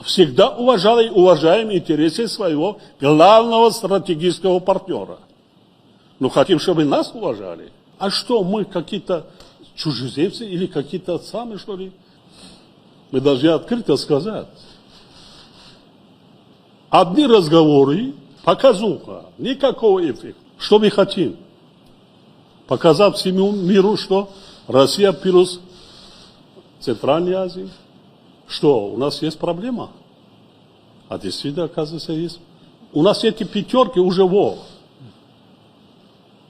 всегда уважали и уважаем интересы своего главного стратегического партнера. Но хотим, чтобы нас уважали. А что, мы какие-то чужеземцы или какие-то самые, что ли? Мы должны открыто сказать. Одни разговоры, показуха, никакого эффекта. Что мы хотим? Показать всему миру, что Россия плюс Центральной Азии. Что, у нас есть проблема? А действительно, оказывается, есть. У нас эти пятерки уже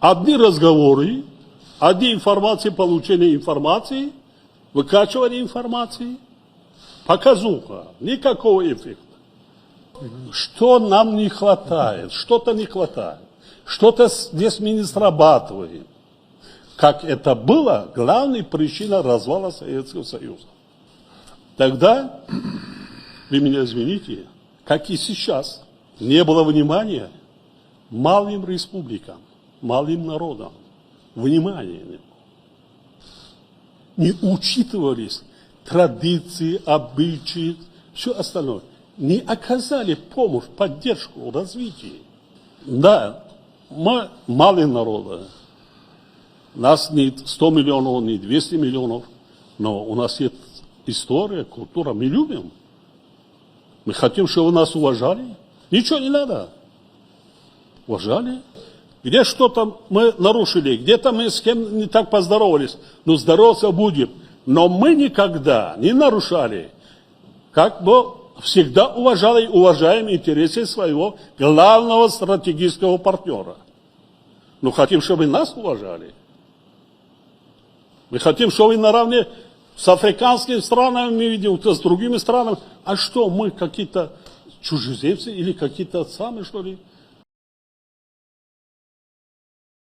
Одни разговоры, одни информации, получение информации, выкачивание информации, показуха, никакого эффекта. Что нам не хватает? Что-то не хватает. Что-то здесь мы не срабатываем. Как это было, главная причина развала Советского Союза. Тогда, вы меня извините, как и сейчас, не было внимания малым республикам, малым народам. Внимания не было. Не учитывались традиции, обычаи, все остальное. Не оказали помощь, поддержку, развитие. Да, мы малые народы. Нас не 100 миллионов, не 200 миллионов, но у нас есть история, культура, мы любим. Мы хотим, чтобы нас уважали. Ничего не надо. Уважали. Где что-то мы нарушили, где-то мы с кем не так поздоровались. Но здороваться будем. Но мы никогда не нарушали. Как бы всегда уважали и уважаем интересы своего главного стратегического партнера. Но хотим, чтобы нас уважали. Мы хотим, чтобы наравне с африканскими странами, мы видим, с другими странами. А что, мы какие-то чужеземцы или какие-то самые, что ли?